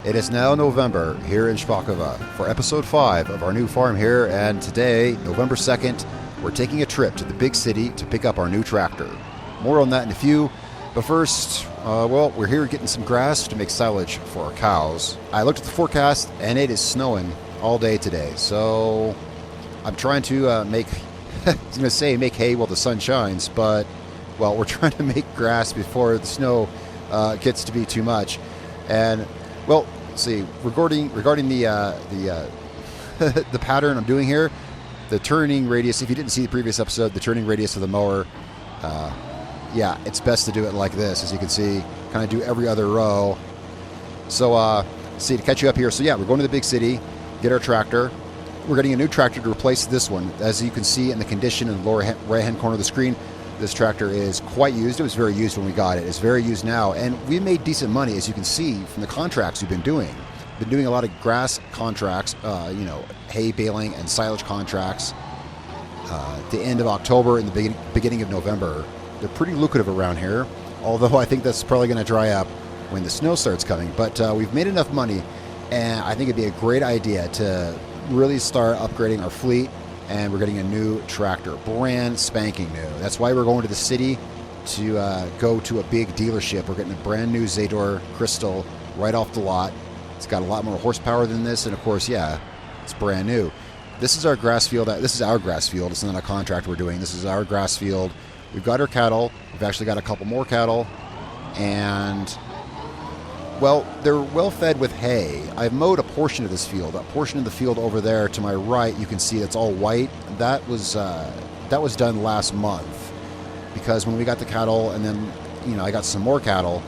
It is now November here in Szpakowo for episode 5 of our new farm here, and today, November 2nd, we're taking a trip to the big city to pick up our new tractor. More on that in a few, but first, we're here getting some grass to make silage for our cows. I looked at the forecast and it is snowing all day today, so I'm trying to make hay while the sun shines, but, well, we're trying to make grass before the snow gets to be too much. And well, see, regarding the the pattern I'm doing here, the turning radius. If you didn't see the previous episode, the turning radius of the mower, yeah, it's best to do it like this, as you can see. Kind of do every other row. So, see, to catch you up here. So yeah, we're going to the big city, get our tractor. We're getting a new tractor to replace this one. As you can see in the condition in the lower right-hand corner of the screen, this tractor is quite used. It was very used when we got it. It's very used now, and we made decent money, as you can see from the contracts we've been doing. Been doing a lot of grass contracts, hay baling and silage contracts. At the end of October and the beginning of November. They're pretty lucrative around here, although I think that's probably going to dry up when the snow starts coming. But we've made enough money, and I think it'd be a great idea to really start upgrading our fleet. And we're getting a new tractor, brand spanking new. That's why we're going to the city to go to a big dealership. We're getting a brand new Zador Crystal right off the lot. It's got a lot more horsepower than this, and of course, yeah, it's brand new. This is our grass field. This is our grass field. It's not a contract we're doing. This is our grass field. We've got our cattle. We've actually got a couple more cattle, and well, they're well fed with hay. I've mowed a portion of this field. A portion of the field over there to my right, you can see that's all white. That was done last month, because when we got the cattle, and then I got some more cattle.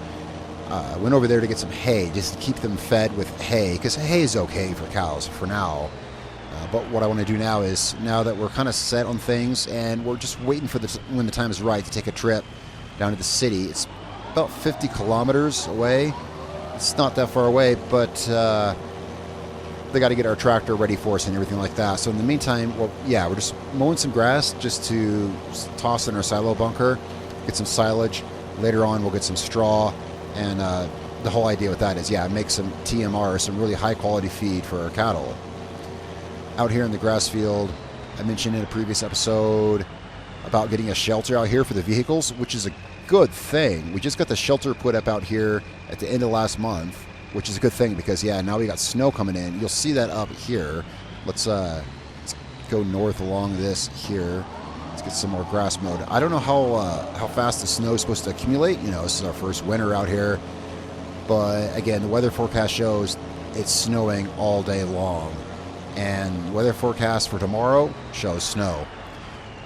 Went over there to get some hay, just to keep them fed with hay, because hay is okay for cows for now. But what I want to do now is, now that we're kind of set on things, and we're just waiting for when the time is right to take a trip down to the city. It's about 50 kilometers away. It's not that far away, but they got to get our tractor ready for us and everything like that. So in the meantime, well, yeah, we're just mowing some grass just to toss in our silo bunker, get some silage. Later on, we'll get some straw, and the whole idea with that is, yeah, make some TMR, some really high quality feed for our cattle. Out here in the grass field, I mentioned in a previous episode about getting a shelter out here for the vehicles, which is a good thing. We just got the shelter put up out here at the end of last month, which is a good thing because, yeah, now we got snow coming in. You'll see that up here. Let's go north along this here. Let's get some more grass mowed. I don't know how fast the snow is supposed to accumulate. This is our first winter out here, but again, the weather forecast shows it's snowing all day long, and weather forecast for tomorrow shows snow,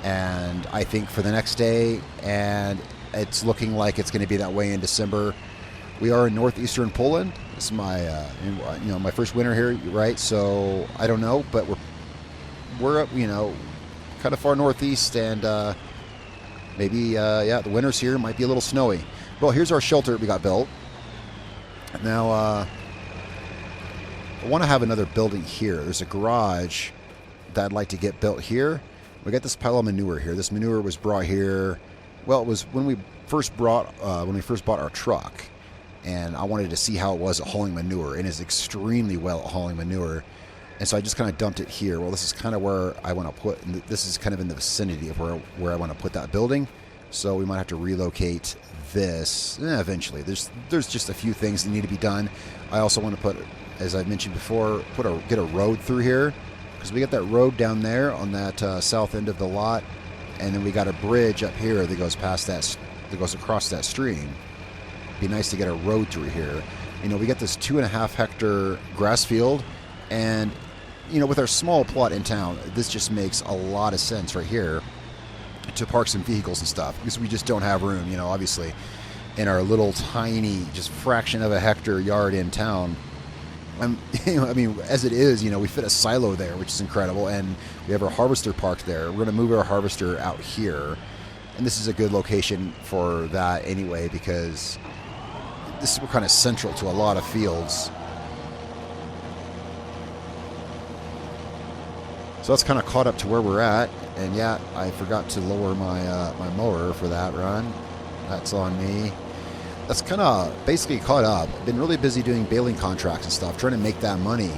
and I think for the next day, and it's looking like it's going to be that way in December. We are in northeastern Poland. This is my, my first winter here, right? So I don't know, but we're up, kind of far northeast, and maybe, the winters here might be a little snowy. Well, here's our shelter we got built. Now, I want to have another building here. There's a garage that I'd like to get built here. We got this pile of manure here. This manure was brought here. Well, it was when we first bought our truck, and I wanted to see how it was at hauling manure, and it's extremely well at hauling manure, and so I just kind of dumped it here. Well, this is kind of where I want to put. This is kind of in the vicinity of where I want to put that building, so we might have to relocate this eventually. There's just a few things that need to be done. I also want to put, as I mentioned before, get a road through here, because we got that road down there on that south end of the lot. And then we got a bridge up here that goes across that stream. Be nice to get a road through here. We got this 2.5 hectare grass field, and with our small plot in town, this just makes a lot of sense right here to park some vehicles and stuff, because we just don't have room, obviously, in our little tiny, just fraction of a hectare yard in town. As it is, we fit a silo there, which is incredible, and we have our harvester parked there. We're going to move our harvester out here, and this is a good location for that anyway, because we're kind of central to a lot of fields. So that's kind of caught up to where we're at, and yeah, I forgot to lower my my mower for that run. That's on me. that's kind of basically caught up. I've been really busy doing baling contracts and stuff, trying to make that money.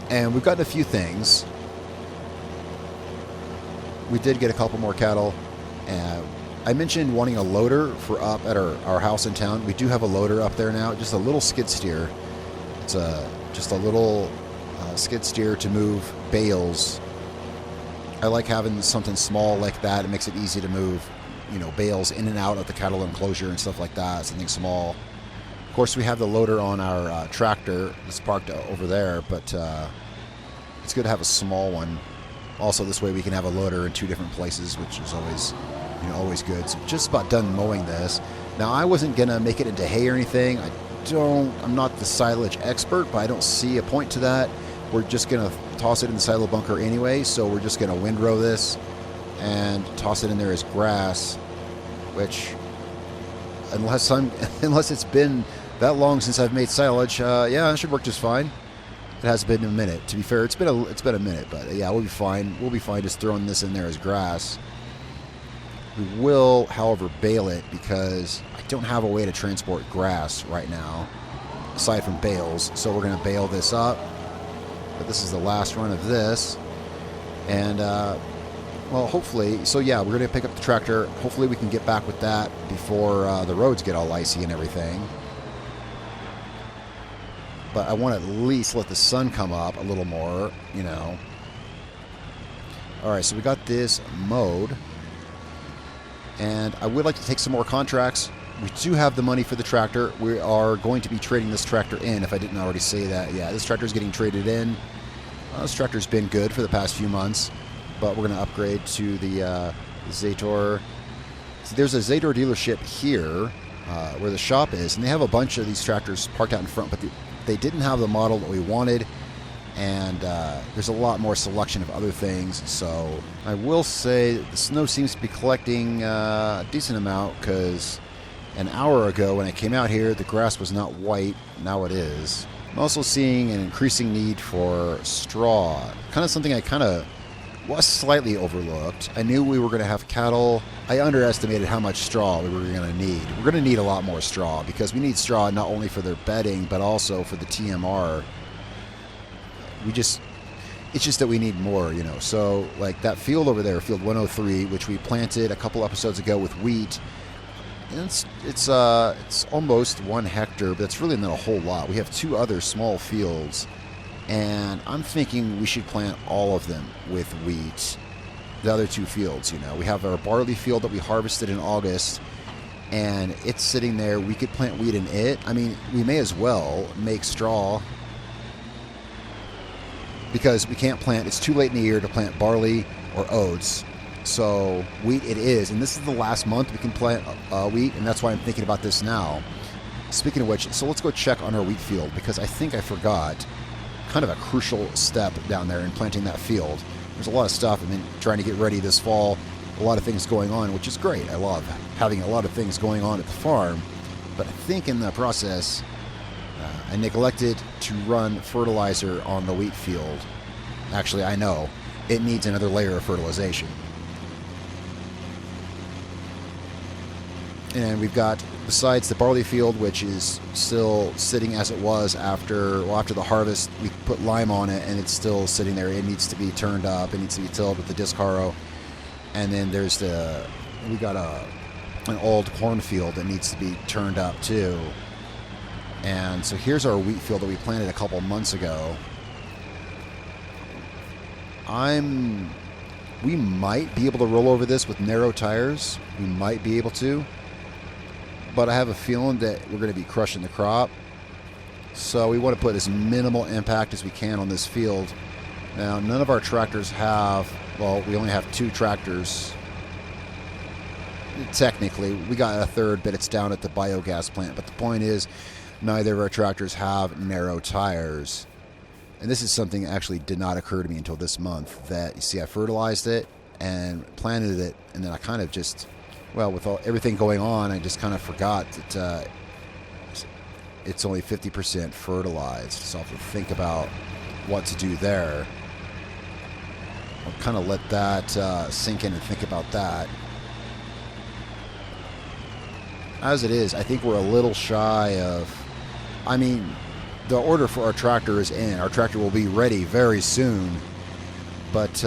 And we've gotten a few things. We did get a couple more cattle. I mentioned wanting a loader for up at our house in town. We do have a loader up there now, just a little skid steer. It's just a little skid steer to move bales. I like having something small like that. It makes it easy to move, you know, bales in and out of the cattle enclosure and stuff like that. Something small. Of course, we have the loader on our tractor that's parked over there, but it's good to have a small one. Also, this way we can have a loader in 2 different places, which is always, you know, always good. So just about done mowing this. Now, I wasn't gonna make it into hay or anything. I'm not the silage expert, but I don't see a point to that. We're just gonna toss it in the silo bunker anyway, so we're just gonna windrow this and toss it in there as grass, which, unless it's been that long since I've made silage, yeah, it should work just fine. It has been a minute. To be fair, it's been a minute, but yeah, we'll be fine. We'll be fine just throwing this in there as grass. We will, however, bale it because I don't have a way to transport grass right now, aside from bales. So we're going to bale this up. But this is the last run of this. And, well, hopefully, so yeah, we're going to pick up the tractor. Hopefully we can get back with that before the roads get all icy and everything. But I want to at least let the sun come up a little more, you know. All right, so we got this mowed. And I would like to take some more contracts. We do have the money for the tractor. We are going to be trading this tractor in, if I didn't already say that. Yeah, this tractor is getting traded in. This tractor's been good for the past few months, but we're going to upgrade to the Zator. So there's a Zator dealership here where the shop is, and they have a bunch of these tractors parked out in front, but they didn't have the model that we wanted, and there's a lot more selection of other things. So I will say the snow seems to be collecting a decent amount, because an hour ago when I came out here, the grass was not white. Now it is. I'm also seeing an increasing need for straw. Kind of something I kind of was slightly overlooked. I knew we were going to have cattle. I underestimated how much straw we were going to need. We're going to need a lot more straw, because we need straw not only for their bedding, but also for the TMR. It's just that we need more, you know. So, like that field over there, field 103, which we planted a couple episodes ago with wheat, it's almost 1 hectare, but it's really not a whole lot. We have 2 other small fields, and I'm thinking we should plant all of them with wheat. The other 2 fields, you know. We have our barley field that we harvested in August, and it's sitting there. We could plant wheat in it. I mean, we may as well make straw, because we can't plant, it's too late in the year to plant barley or oats. So wheat it is, and this is the last month we can plant wheat, and that's why I'm thinking about this now. Speaking of which, so let's go check on our wheat field, because I think I forgot kind of a crucial step down there in planting that field. There's a lot of stuff. I mean, trying to get ready this fall, a lot of things going on, which is great. I love having a lot of things going on at the farm, but I think in the process, I neglected to run fertilizer on the wheat field. Actually, I know it needs another layer of fertilization. And we've got, besides the barley field, which is still sitting as it was after the harvest, we put lime on it, and it's still sitting there. It needs to be turned up. It needs to be tilled with the disc harrow. And then we got an old cornfield that needs to be turned up too. And so here's our wheat field that we planted a couple months ago. We might be able to roll over this with narrow tires. We might be able to. But I have a feeling that we're going to be crushing the crop. So we want to put as minimal impact as we can on this field. Now, none of our tractors have, well, we only have 2 tractors. Technically, we got a third, but it's down at the biogas plant. But the point is, neither of our tractors have narrow tires. And this is something that actually did not occur to me until this month. That, you see, I fertilized it and planted it, and then I kind of just, well, with everything going on, I just kind of forgot that it's only 50% fertilized. So I'll have to think about what to do there. I'll kind of let that sink in and think about that. as it is, I think we're a little shy of, I mean, the order for our tractor is in. Our tractor will be ready very soon, but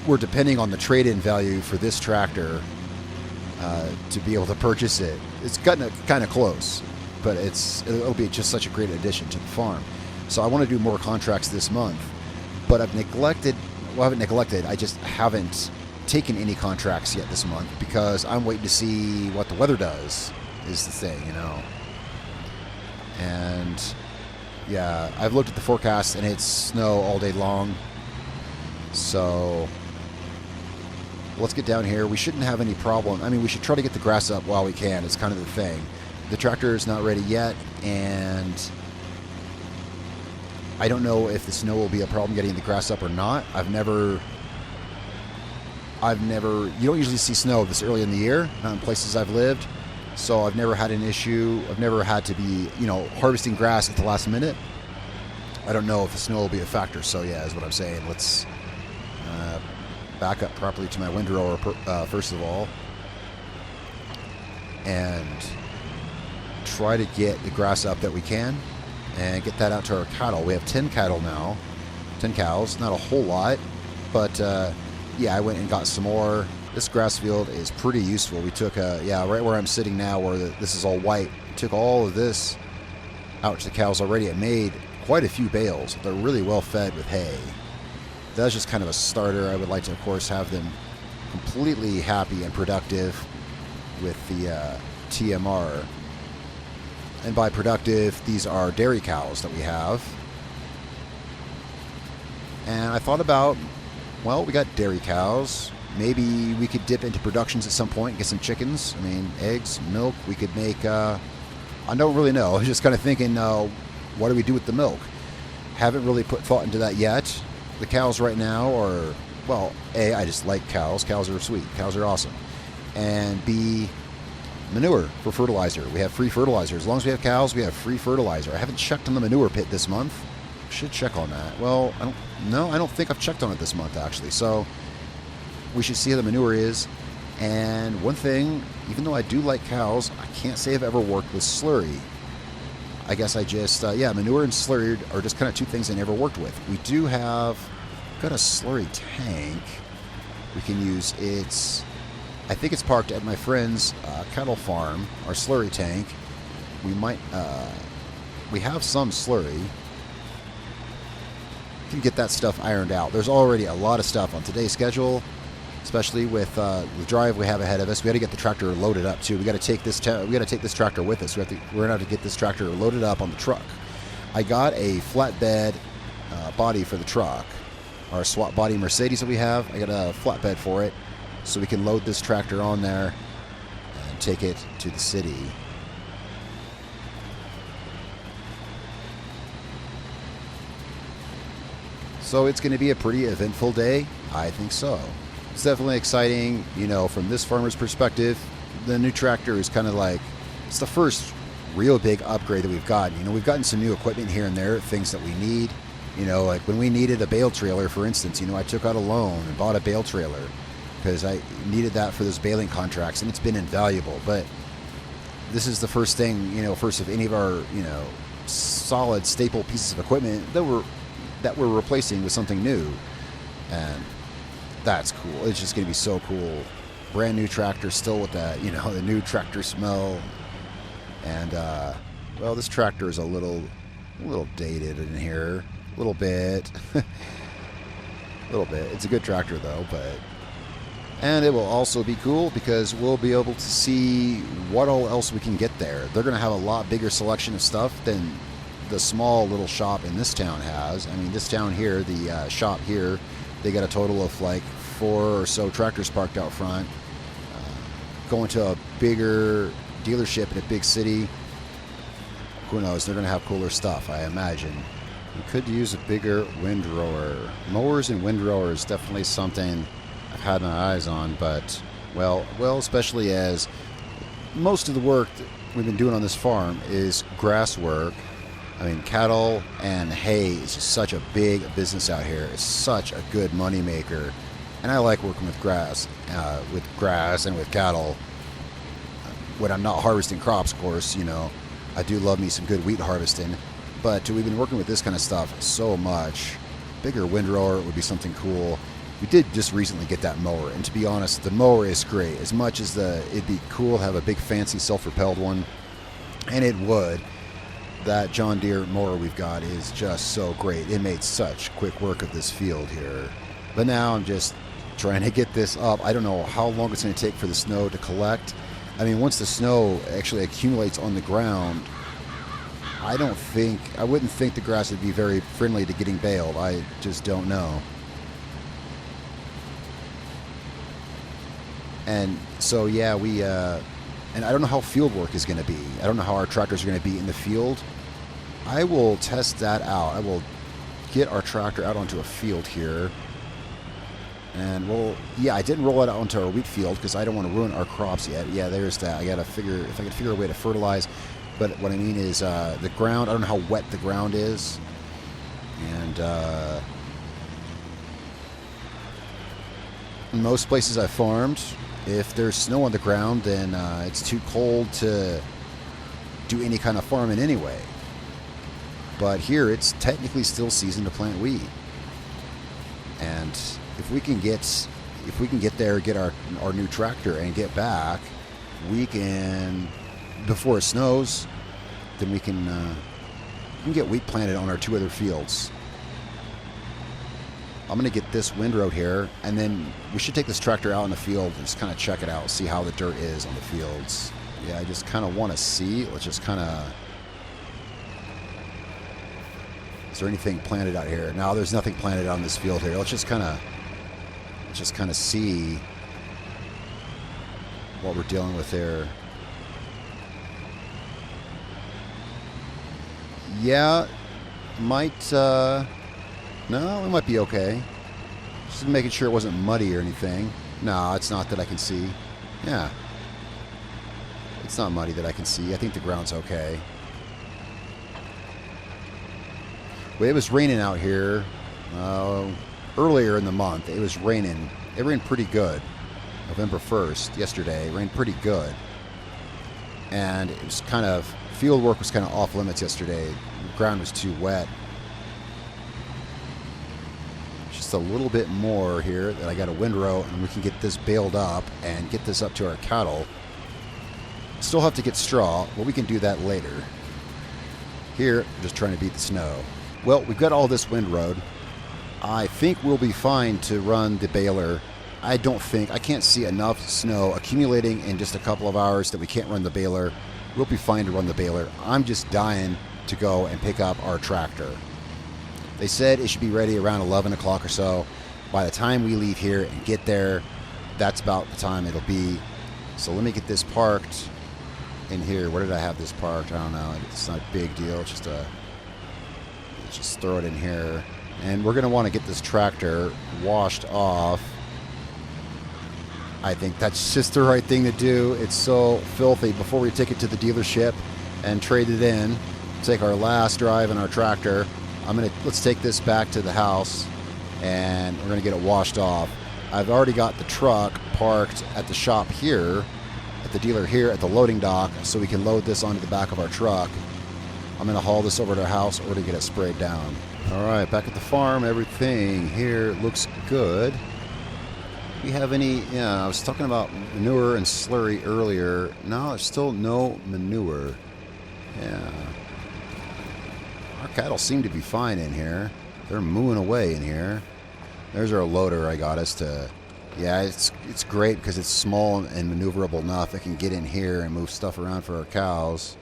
we're depending on the trade-in value for this tractor to be able to purchase it. It's gotten kind of close, but it'll be just such a great addition to the farm. So I want to do more contracts this month, but I've neglected, well, I haven't neglected, I just haven't taken any contracts yet this month because I'm waiting to see what the weather does, is the thing, you know. And yeah, I've looked at the forecast and it's snow all day long. So let's get down here. We shouldn't have any problem. I mean, we should try to get the grass up while we can. It's kind of the thing. The tractor is not ready yet, and I don't know if the snow will be a problem getting the grass up or not. I've never, you don't usually see snow this early in the year, not in places I've lived. So I've never had an issue. I've never had to be, you know, harvesting grass at the last minute. I don't know if the snow will be a factor. So yeah, is what I'm saying. Let's back up properly to my windrower first of all, and try to get the grass up that we can, and get that out to our cattle. We have 10 cattle now, 10 cows. Not a whole lot, but yeah, I went and got some more. This grass field is pretty useful. We took yeah, right where I'm sitting now, where this is all white. Took all of this out to the cows already. It made quite a few bales. They're really well fed with hay. That's just kind of a starter. I would like to, of course, have them completely happy and productive with the TMR. And by productive, these are dairy cows that we have. And I thought about, well, we got dairy cows. Maybe we could dip into productions at some point and get some chickens. I mean, eggs, milk. We could make, I don't really know. I was just kind of thinking, what do we do with the milk? Haven't really put thought into that yet. The cows right now are, well, A, I just like cows. Cows are sweet. Cows are awesome. And B, manure for fertilizer. We have free fertilizer. As long as we have cows, we have free fertilizer. I haven't checked on the manure pit this month. Should check on that. Well, I don't think I've checked on it this month, actually. So we should see how the manure is. And one thing, even though I do like cows, I can't say I've ever worked with slurry. I guess I just, yeah, manure and slurry are just kind of two things I never worked with. We do have, got a slurry tank. We can use I think it's parked at my friend's cattle farm, our slurry tank. We might, we have some slurry. We can get that stuff ironed out. There's already a lot of stuff on today's schedule, especially with the drive we have ahead of us. We got to get the tractor loaded up too. We got to take this. We got to take this tractor with us. We're gonna have to get this tractor loaded up on the truck. I got a flatbed body for the truck, our swap body Mercedes that we have. I got a flatbed for it, so we can load this tractor on there and take it to the city. So it's going to be a pretty eventful day. I think so. It's definitely exciting, you know, from this farmer's perspective. The new tractor is kind of like, it's the first real big upgrade that we've gotten. You know, we've gotten some new equipment here and there, things that we need. You know, like when we needed a bale trailer, for instance, you know, I took out a loan and bought a bale trailer because I needed that for those baling contracts, and it's been invaluable. But this is the first thing, you know, first of any of our, you know, solid staple pieces of equipment that we're replacing with something new. And that's cool. It's just going to be so cool. Brand new tractor, still with that, you know, the new tractor smell. And well, this tractor is a little dated in here, a little bit. It's a good tractor though, and it will also be cool because we'll be able to see what all else we can get there. They're going to have a lot bigger selection of stuff than the small little shop in this town has. I mean, this town here, the shop here, they got a total of like 4 or so tractors parked out front. Going to a bigger dealership in a big city, who knows, they're going to have cooler stuff, I imagine. We could use a bigger windrower. Mowers and windrowers, definitely something I've had my eyes on, but well, especially as most of the work that we've been doing on this farm is grass work. I mean, cattle and hay is just such a big business out here. It's such a good money maker, and I like working with grass and with cattle. when I'm not harvesting crops, of course, you know, I do love me some good wheat harvesting. But we've been working with this kind of stuff so much. Bigger windrower would be something cool. We did just recently get that mower, and to be honest, the mower is great. As much as it'd be cool to have a big fancy self-propelled one, and it would. That John Deere mower we've got is just so great. It made such quick work of this field here. But now I'm just trying to get this up. I don't know how long it's going to take for the snow to collect. I mean, once the snow actually accumulates on the ground, I wouldn't think the grass would be very friendly to getting baled. I just don't know. And so, yeah, and I don't know how field work is going to be. I don't know how our tractors are going to be in the field. I will test that out. I will get our tractor out onto a field here. And I didn't roll it out onto our wheat field because I don't want to ruin our crops yet. Yeah, there's that. I got to figure, if I can figure a way to fertilize. But what I mean is the ground, I don't know how wet the ground is. And in most places I farmed, if there's snow on the ground, then it's too cold to do any kind of farming anyway. But here, it's technically still season to plant wheat. And if we can get there, get our new tractor and get back, we can, before it snows, then we can get wheat planted on our 2 other fields. I'm going to get this windrow here, and then we should take this tractor out in the field and just kind of check it out, see how the dirt is on the fields. Yeah, I just kind of want to see. Let's just kind of... Is there anything planted out here? No, there's nothing planted on this field here. Let's just kind of see what we're dealing with there. Yeah, might... No, it might be okay. Just making sure it wasn't muddy or anything. No, it's not that I can see. Yeah. It's not muddy that I can see. I think the ground's okay. Well, it was raining out here earlier in the month. It was raining. It rained pretty good. November 1st, yesterday, it rained pretty good. And it was kind of, field work was kind of off limits yesterday. The ground was too wet. A little bit more here that I got a windrow, and we can get this baled up and get this up to our cattle. Still have to get straw, but we can do that later. Here, I'm just trying to beat the snow. Well, we've got all this windrowed. I think we'll be fine to run the baler. I can't see enough snow accumulating in just a couple of hours that we can't run the baler. We'll be fine to run the baler. I'm just dying to go and pick up our tractor. They said it should be ready around 11 o'clock or so. By the time we leave here and get there, that's about the time it'll be. So let me get this parked in here. Where did I have this parked? I don't know. It's not a big deal. It's just throw it in here. And we're going to want to get this tractor washed off. I think that's just the right thing to do. It's so filthy. Before we take it to the dealership and trade it in, take our last drive in our tractor, let's take this back to the house, and we're gonna get it washed off. I've already got the truck parked at the shop here, at the dealer here at the loading dock, so we can load this onto the back of our truck. I'm gonna haul this over to our house or to get it sprayed down. All right, back at the farm, everything here looks good. Do we have any? Yeah, I was talking about manure and slurry earlier. No, there's still no manure. Yeah. Our cattle seem to be fine in here. They're mooing away in here. There's our loader I got us to... Yeah, it's great because it's small and maneuverable enough. It can get in here and move stuff around for our cows.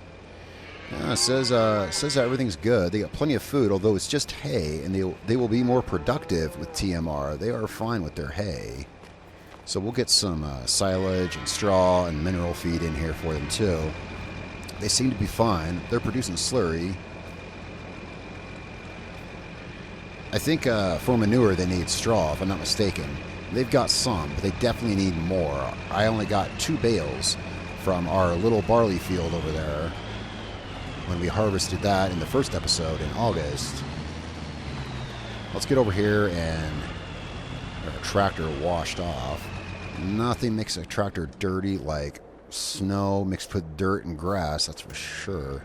Yeah, it says that everything's good. They got plenty of food, although it's just hay, and they will be more productive with TMR. They are fine with their hay. So we'll get some silage and straw and mineral feed in here for them too. They seem to be fine. They're producing slurry. I think for manure they need straw, if I'm not mistaken. They've got some, but they definitely need more. I only got 2 bales from our little barley field over there when we harvested that in the first episode in August. Let's get over here and get our tractor washed off. Nothing makes a tractor dirty like snow mixed with dirt and grass, that's for sure.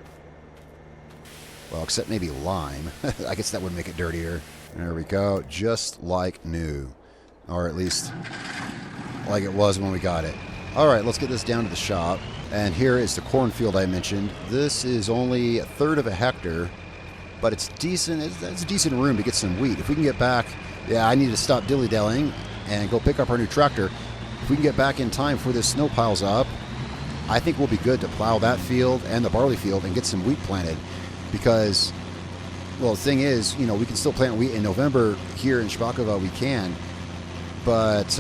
Well, except maybe lime. I guess that would make it dirtier. There we go. Just like new. Or at least like it was when we got it. All right, let's get this down to the shop. And here is the cornfield I mentioned. This is only 1/3 of a hectare, but it's decent. It's a decent room to get some wheat. If we can get back, yeah, I need to stop dilly-dallying and go pick up our new tractor. If we can get back in time before this snow piles up, I think we'll be good to plow that field and the barley field and get some wheat planted. Because, well, the thing is, you know, we can still plant wheat in November here in Szpakowo. We can, but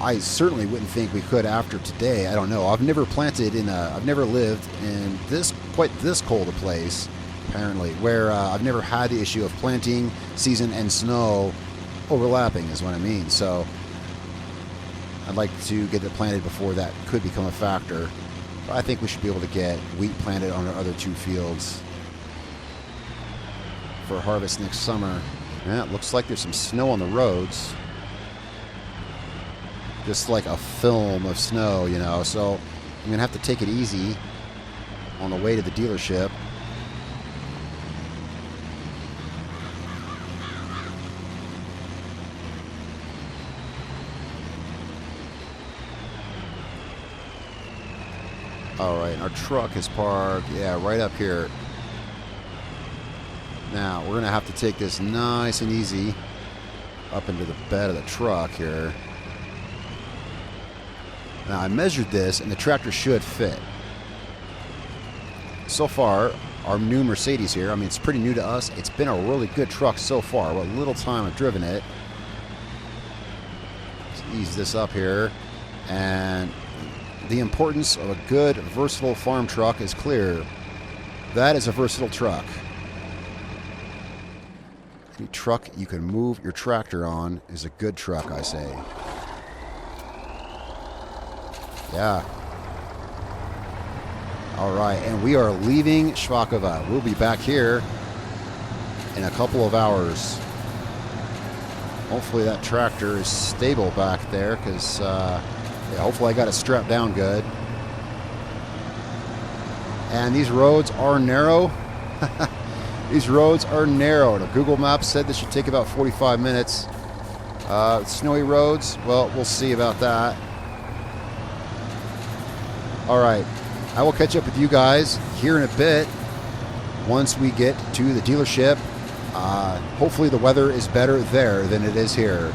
I certainly wouldn't think we could after today. I don't know. I've never planted I've never lived in quite this cold a place, apparently, where I've never had the issue of planting season and snow overlapping is what I mean. So I'd like to get it planted before that could become a factor. But I think we should be able to get wheat planted on our other 2 fields for harvest next summer. Yeah, it looks like there's some snow on the roads. Just like a film of snow, you know. So I'm going to have to take it easy on the way to the dealership. All right, our truck is parked, yeah, right up here. Now, we're going to have to take this nice and easy up into the bed of the truck here. Now, I measured this, and the tractor should fit. So far, our new Mercedes here, I mean, it's pretty new to us. It's been a really good truck so far. What little time I've driven it. Let's ease this up here. And the importance of a good, versatile farm truck is clear. That is a versatile truck. Any truck you can move your tractor on is a good truck, I say. Yeah. All right, and we are leaving Szpakowo. We'll be back here in a couple of hours. Hopefully that tractor is stable back there, because yeah, hopefully I got it strapped down good. And these roads are narrow. These roads are narrow. The Google Maps said this should take about 45 minutes. Snowy roads, well, we'll see about that. All right, I will catch up with you guys here in a bit once we get to the dealership. Hopefully the weather is better there than it is here.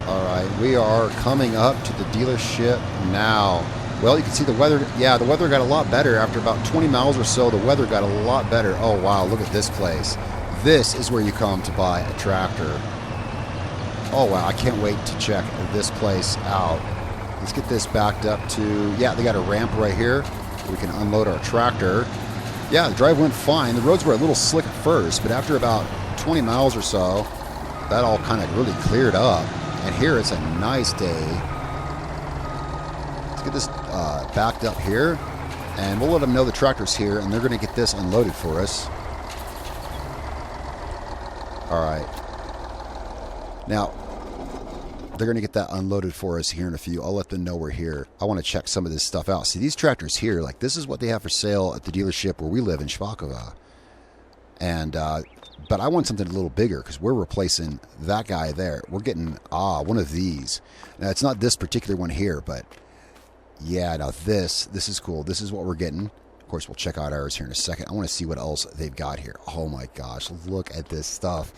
All right, we are coming up to the dealership now. Well, you can see the weather. Yeah, the weather got a lot better after about 20 miles or so. The weather got a lot better. Oh, wow, look at this place. This is where you come to buy a tractor. Oh, wow, I can't wait to check this place out. Let's get this backed up to, yeah, they got a ramp right here. We can unload our tractor. Yeah, the drive went fine. The roads were a little slick at first, but after about 20 miles or so, that all kind of really cleared up. And here it's a nice day. Let's get this backed up here, and we'll let them know the tractor's here, and they're going to get this unloaded for us. All right. Now, they're going to get that unloaded for us here in a few. I'll let them know we're here. I want to check some of this stuff out. See, these tractors here, like this is what they have for sale at the dealership where we live in Szpakowo. And, but I want something a little bigger because we're replacing that guy there. We're getting, one of these. Now, it's not this particular one here, but yeah, now this is cool. This is what we're getting. Of course, we'll check out ours here in a second. I want to see what else they've got here. Oh my gosh, look at this stuff.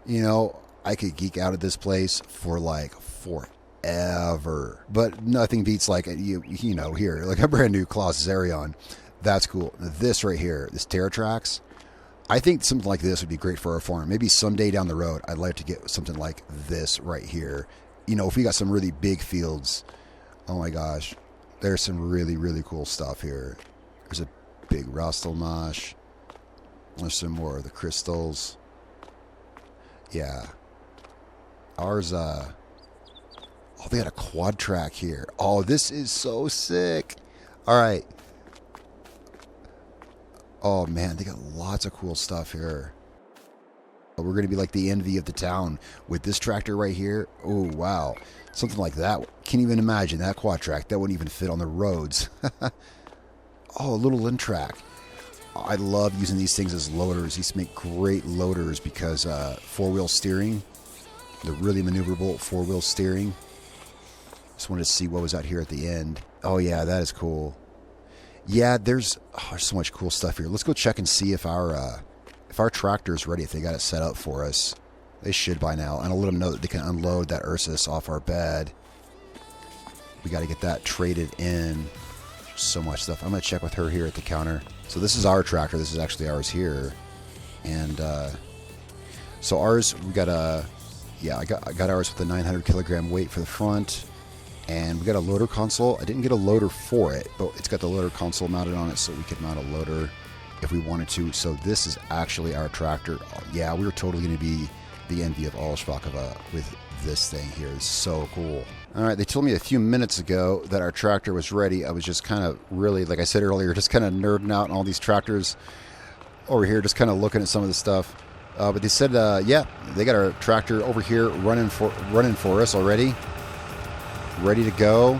You know, I could geek out at this place for like forever, but nothing beats like you know here like a brand new Claas Zerion. That's cool. This right here, this TerraTrax. I think something like this would be great for our farm. Maybe someday down the road, I'd like to get something like this right here. You know, if we got some really big fields, oh my gosh, there's some really cool stuff here. There's a big Rastelmash. There's some more of the crystals. Yeah. Ours, oh, they got a quad track here. Oh, this is so sick. All right. Oh, man, they got lots of cool stuff here. We're going to be like the envy of the town with this tractor right here. Oh, wow. Something like that. Can't even imagine that quad track. That wouldn't even fit on the roads. Oh, a little Lin track. I love using these things as loaders. These make great loaders because four-wheel steering. They're really maneuverable four-wheel steering. Just wanted to see what was out here at the end. Oh, yeah, that is cool. Yeah, there's so much cool stuff here. Let's go check and see if our tractor is ready, if they got it set up for us. They should by now. And I'll let them know that they can unload that Ursus off our bed. We got to get that traded in. So much stuff. I'm going to check with her here at the counter. So this is our tractor. This is actually ours here. And so ours, we got a... Yeah, I got ours with a 900 kilogram weight for the front. And we got a loader console. I didn't get a loader for it, but it's got the loader console mounted on it so we could mount a loader if we wanted to. So this is actually our tractor. Yeah, we were totally going to be the envy of all Szpakowo with this thing here. It's so cool. All right, they told me a few minutes ago that our tractor was ready. I was just kind of really, like I said earlier, just kind of nerding out on all these tractors over here, just kind of looking at some of the stuff. But they said, yeah, they got our tractor over here running for us already. Ready to go.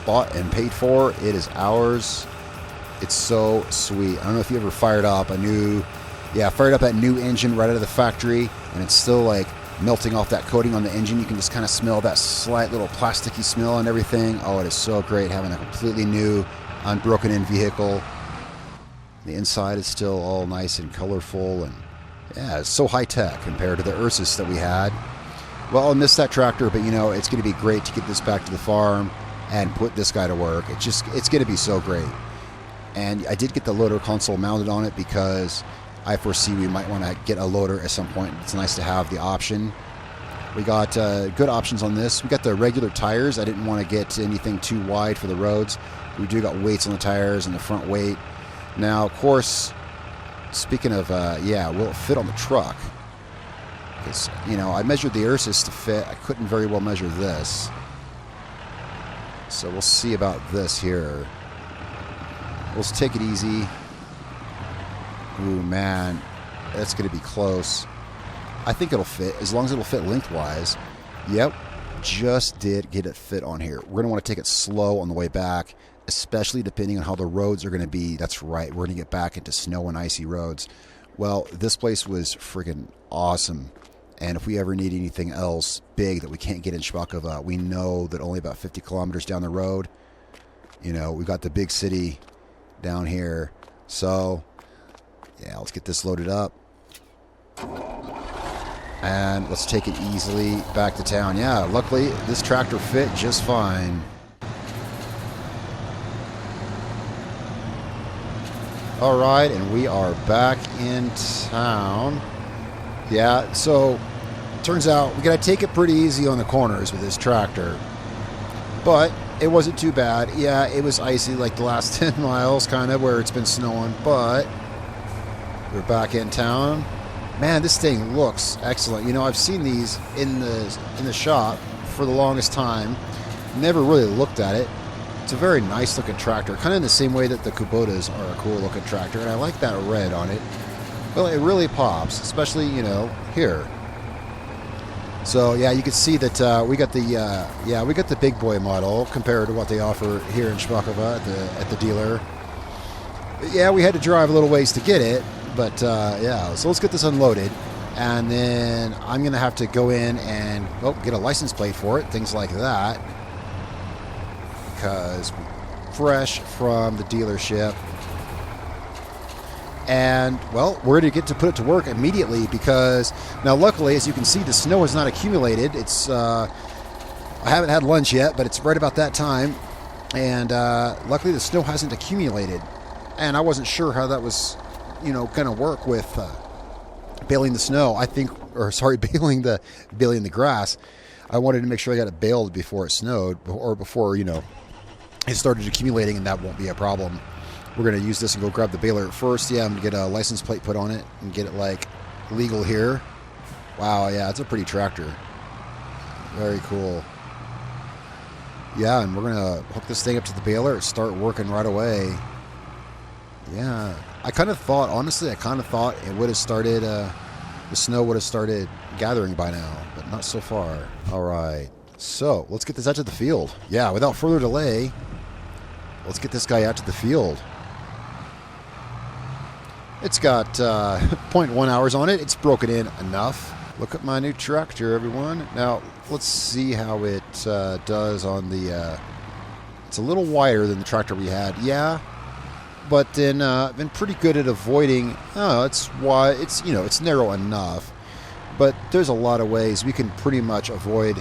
Bought and paid for. It is ours. It's so sweet. I don't know if you ever fired up that new engine right out of the factory, and it's still like melting off that coating on the engine. You can just kind of smell that slight little plasticky smell and everything. Oh, it is so great having a completely new, unbroken in vehicle. The inside is still all nice and colorful, and yeah, it's so high tech compared to the Ursus that we had. Well, I'll miss that tractor, but you know, it's going to be great to get this back to the farm and put this guy to work. It's going to be so great. And I did get the loader console mounted on it because I foresee we might want to get a loader at some point. It's nice to have the option. We got good options on this. We got the regular tires. I didn't want to get anything too wide for the roads. We do got weights on the tires and the front weight. Now, of course, speaking of, will it fit on the truck? Because, you know, I measured the Ursus to fit. I couldn't very well measure this. So we'll see about this here. Let's take it easy. Ooh, man. That's going to be close. I think it'll fit, as long as it'll fit lengthwise. Yep. Just did get it fit on here. We're going to want to take it slow on the way back, especially depending on how the roads are going to be. That's right. We're going to get back into snow and icy roads. Well, this place was freaking awesome. And if we ever need anything else big that we can't get in Szpakowo, we know that only about 50 kilometers down the road, you know, we've got the big city down here. So, yeah, let's get this loaded up. And let's take it easily back to town. Yeah, luckily, this tractor fit just fine. All right, and we are back in town. Yeah, so turns out we got to take it pretty easy on the corners with this tractor. But it wasn't too bad. Yeah, it was icy like the last 10 miles kind of where it's been snowing, but we're back in town. Man, this thing looks excellent. You know, I've seen these in the shop for the longest time. Never really looked at it. It's a very nice looking tractor, kind of in the same way that the Kubotas are a cool looking tractor, and I like that red on it. Well, it really pops, especially, you know, here. So yeah, you can see that we got the big boy model compared to what they offer here in Szpakowo at the dealer. But yeah, we had to drive a little ways to get it, but yeah. So let's get this unloaded, and then I'm gonna have to go in and get a license plate for it, things like that, because fresh from the dealership. And, well, we're going to get to put it to work immediately because, now luckily, as you can see, the snow has not accumulated. It's, I haven't had lunch yet, but it's right about that time. And luckily, the snow hasn't accumulated. And I wasn't sure how that was, you know, going to work with baling the snow. Baling the grass. I wanted to make sure I got it baled before it snowed, or before, you know, it started accumulating, and that won't be a problem. We're going to use this and go grab the baler first. Yeah, I'm going to get a license plate put on it and get it, like, legal here. Wow, yeah, it's a pretty tractor. Very cool. Yeah, and we're going to hook this thing up to the baler and start working right away. Yeah. I kind of thought, honestly, it would have started the snow would have started gathering by now, but not so far. All right, so let's get this out to the field. Yeah, without further delay, let's get this guy out to the field. It's got 0.1 hours on it. It's broken in enough. Look at my new tractor, everyone. Now, let's see how it does on the... it's a little wider than the tractor we had. Yeah, but then been pretty good at avoiding... Oh, it's wide. It's, you know, it's narrow enough. But there's a lot of ways we can pretty much avoid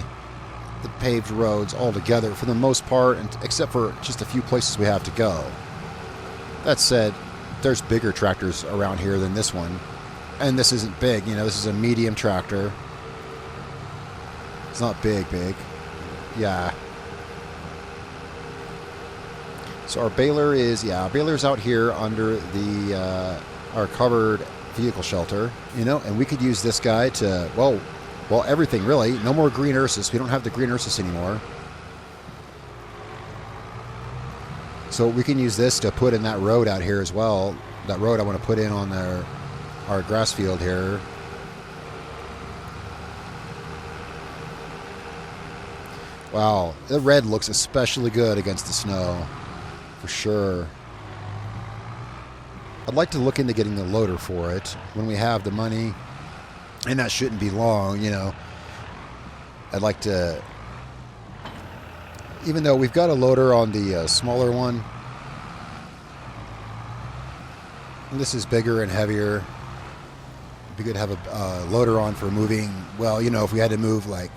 the paved roads altogether for the most part, and except for just a few places we have to go. That said, there's bigger tractors around here than this one. And this isn't big, you know, this is a medium tractor. It's not big. Yeah. So our baler is, our baler's out here under the our covered vehicle shelter, you know, and we could use this guy to, well, everything really. No more green Ursus. We don't have the green Ursus anymore. So we can use this to put in that road out here as well. That road I want to put in on our grass field here. Wow, the red looks especially good against the snow, for sure. I'd like to look into getting the loader for it when we have the money, and that shouldn't be long, you know. I'd like to, even though we've got a loader on the smaller one, and this is bigger and heavier. It'd be good to have a loader on for moving, well, you know, if we had to move like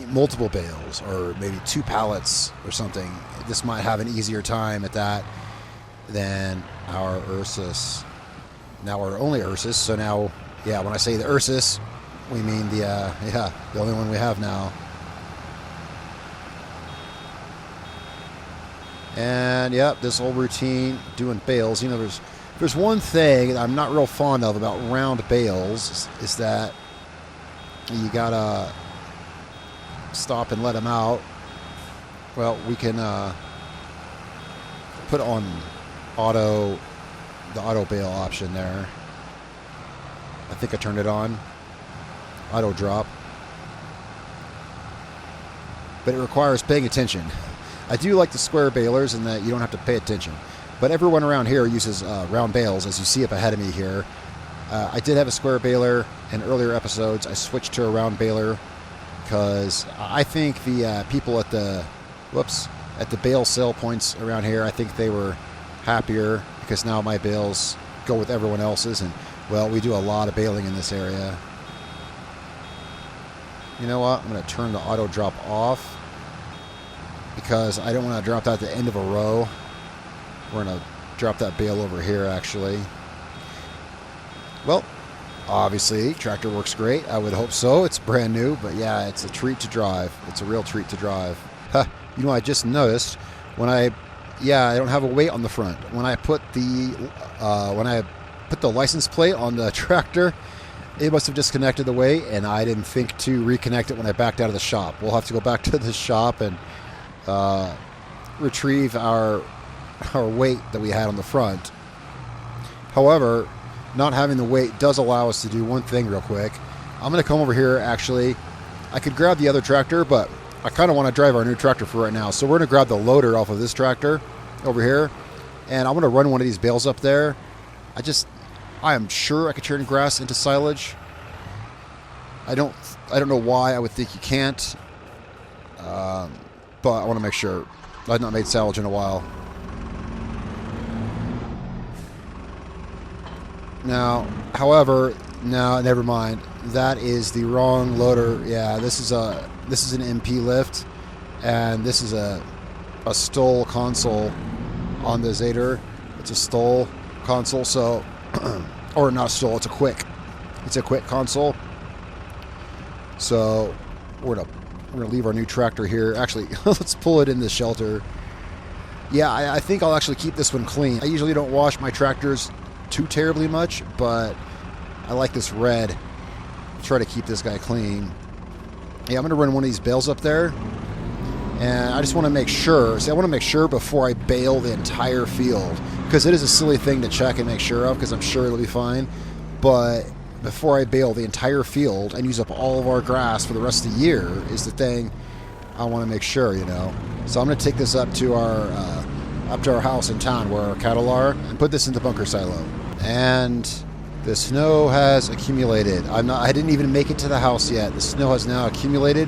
multiple bales or maybe 2 pallets or something, this might have an easier time at that than our Ursus. Now our only Ursus, so now, yeah, when I say the Ursus, we mean the only one we have now. And yep, this whole routine doing bales, you know, there's one thing that I'm not real fond of about round bales is that you gotta stop and let them out. Well, we can put on the auto bail option there. I think I turned it on. Auto drop. But it requires paying attention. I do like the square balers in that you don't have to pay attention. But everyone around here uses round bales, as you see up ahead of me here. I did have a square baler in earlier episodes. I switched to a round baler because I think the people at the bale sale points around here, I think they were happier because now my bales go with everyone else's, and well, we do a lot of baling in this area. You know what? I'm going to turn the auto drop off because I don't want to drop that at the end of a row. We're going to drop that bale over here, actually. Well, obviously, tractor works great. I would hope so. It's brand new, but yeah, it's a treat to drive. It's a real treat to drive. You know, I just noticed when I don't have a weight on the front. When I put the license plate on the tractor, it must have disconnected the weight, and I didn't think to reconnect it when I backed out of the shop. We'll have to go back to the shop and retrieve our weight that we had on the front. However, not having the weight does allow us to do one thing real quick. I'm going to come over here, actually. I could grab the other tractor, but I kind of want to drive our new tractor for right now. So we're going to grab the loader off of this tractor over here, and I'm going to run one of these bales up there. I am sure I could turn grass into silage. I don't know why I would think you can't, but I want to make sure. I've not made silage in a while. Now, however, no, never mind. That is the wrong loader. Yeah, this is an MP lift, and this is a stole console on the Zader. It's a stole console, so or not stole. It's a quick console. So we're gonna leave our new tractor here. Actually, let's pull it in the shelter. Yeah, I think I'll actually keep this one clean. I usually don't wash my tractors too terribly much, but I like this red. I'll try to keep this guy clean. Yeah, I'm going to run one of these bales up there, and I just want to make sure. See, I want to make sure before I bale the entire field, because it is a silly thing to check and make sure of, because I'm sure it'll be fine. But before I bale the entire field and use up all of our grass for the rest of the year is the thing I want to make sure, you know. So I'm going to take this up to our house in town where our cattle are and put this in the bunker silo. And the snow has accumulated. I didn't even make it to the house yet. The snow has now accumulated,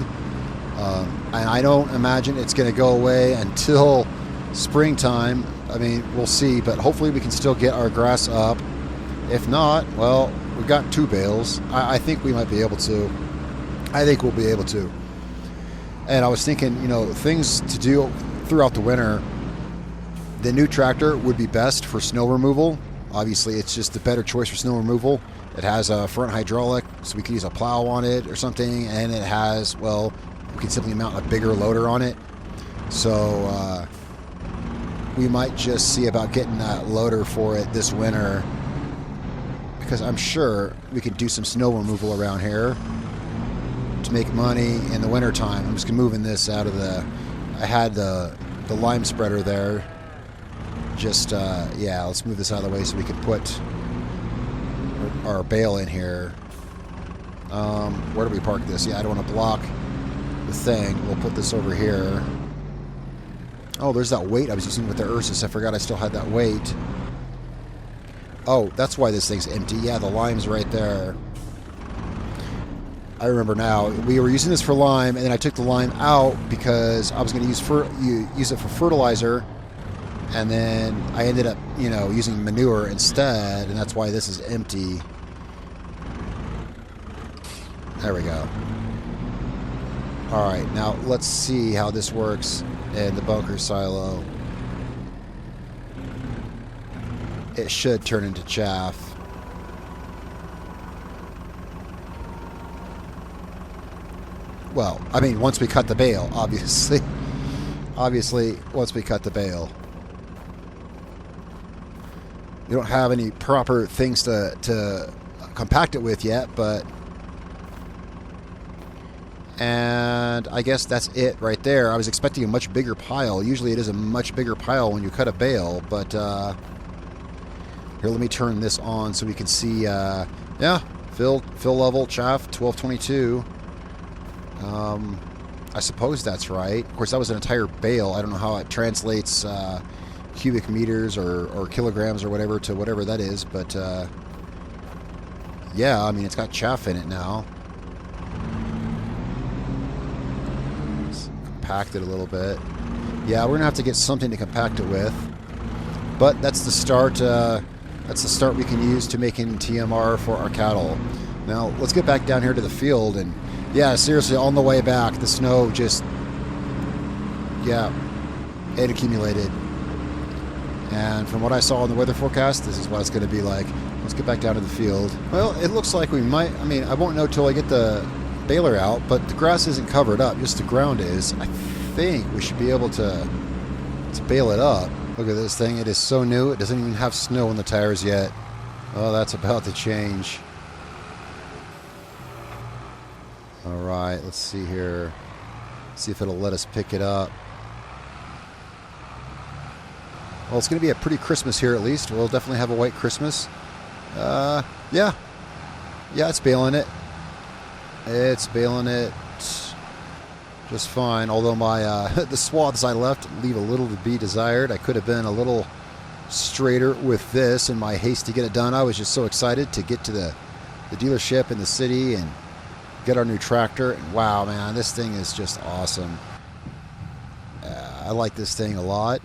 and I don't imagine it's going to go away until springtime. I mean, we'll see, but hopefully we can still get our grass up. If not, well, we've got 2 bales. I think we might be able to. I think we'll be able to. And I was thinking, you know, things to do throughout the winter. The new tractor would be best for snow removal. Obviously, it's just the better choice for snow removal. It has a front hydraulic, so we can use a plow on it or something. And it has, well, we can simply mount a bigger loader on it. So we might just see about getting that loader for it this winter, because I'm sure we could do some snow removal around here to make money in the winter time. I'm just moving this out of the... I had the lime spreader there. Just, yeah, let's move this out of the way so we can put our bale in here. Where do we park this? Yeah, I don't want to block the thing. We'll put this over here. Oh, there's that weight I was using with the Ursus. I forgot I still had that weight. Oh, that's why this thing's empty. Yeah, the lime's right there. I remember now. We were using this for lime, and then I took the lime out because I was going to use it for fertilizer, and then I ended up, you know, using manure instead, and that's why this is empty. There we go. All right, now let's see how this works in the bunker silo. It should turn into chaff. Well, I mean, once we cut the bale, obviously. Obviously, once we cut the bale. We don't have any proper things to compact it with yet, but... And I guess that's it right there. I was expecting a much bigger pile. Usually it is a much bigger pile when you cut a bale, but... Here, let me turn this on so we can see, yeah, fill level, chaff, 1222. I suppose that's right. Of course, that was an entire bale. I don't know how it translates cubic meters or kilograms or whatever to whatever that is, but, yeah, I mean, it's got chaff in it now. Let's compact it a little bit. Yeah, we're going to have to get something to compact it with, but that's the start... That's the start we can use to making TMR for our cattle. Now, let's get back down here to the field. And, yeah, seriously, on the way back, the snow just, yeah, it accumulated. And from what I saw in the weather forecast, this is what it's going to be like. Let's get back down to the field. Well, it looks like we might, I mean, I won't know till I get the baler out, but the grass isn't covered up, just the ground is. I think we should be able to bale it up. Look at this thing. It is so new. It doesn't even have snow on the tires yet. Oh, that's about to change. All right, let's see here. See if it'll let us pick it up. Well, it's going to be a pretty Christmas here at least. We'll definitely have a white Christmas. Yeah. Yeah, it's baling it. It's baling it just fine, although my the swaths I left leave a little to be desired. I could have been a little straighter with this in my haste to get it done. I was just so excited to get to the dealership in the city and get our new tractor. And wow, man, this thing is just awesome. I like this thing a lot.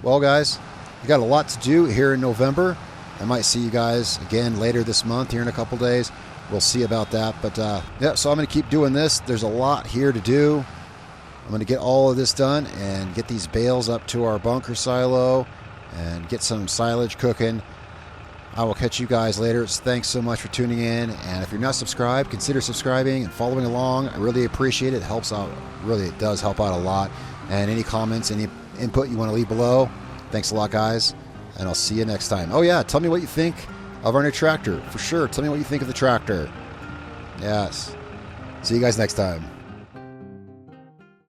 Well, guys, we got a lot to do here in November. I might see you guys again later this month, here in a couple days. We'll see about that. But, yeah, so I'm going to keep doing this. There's a lot here to do. I'm going to get all of this done and get these bales up to our bunker silo and get some silage cooking. I will catch you guys later. Thanks so much for tuning in. And if you're not subscribed, consider subscribing and following along. I really appreciate it. It helps out. Really, it does help out a lot. And any comments, any input you want to leave below, thanks a lot, guys. And I'll see you next time. Oh, yeah, tell me what you think of our new tractor. For sure, tell me what you think of the tractor. Yes. See you guys next time.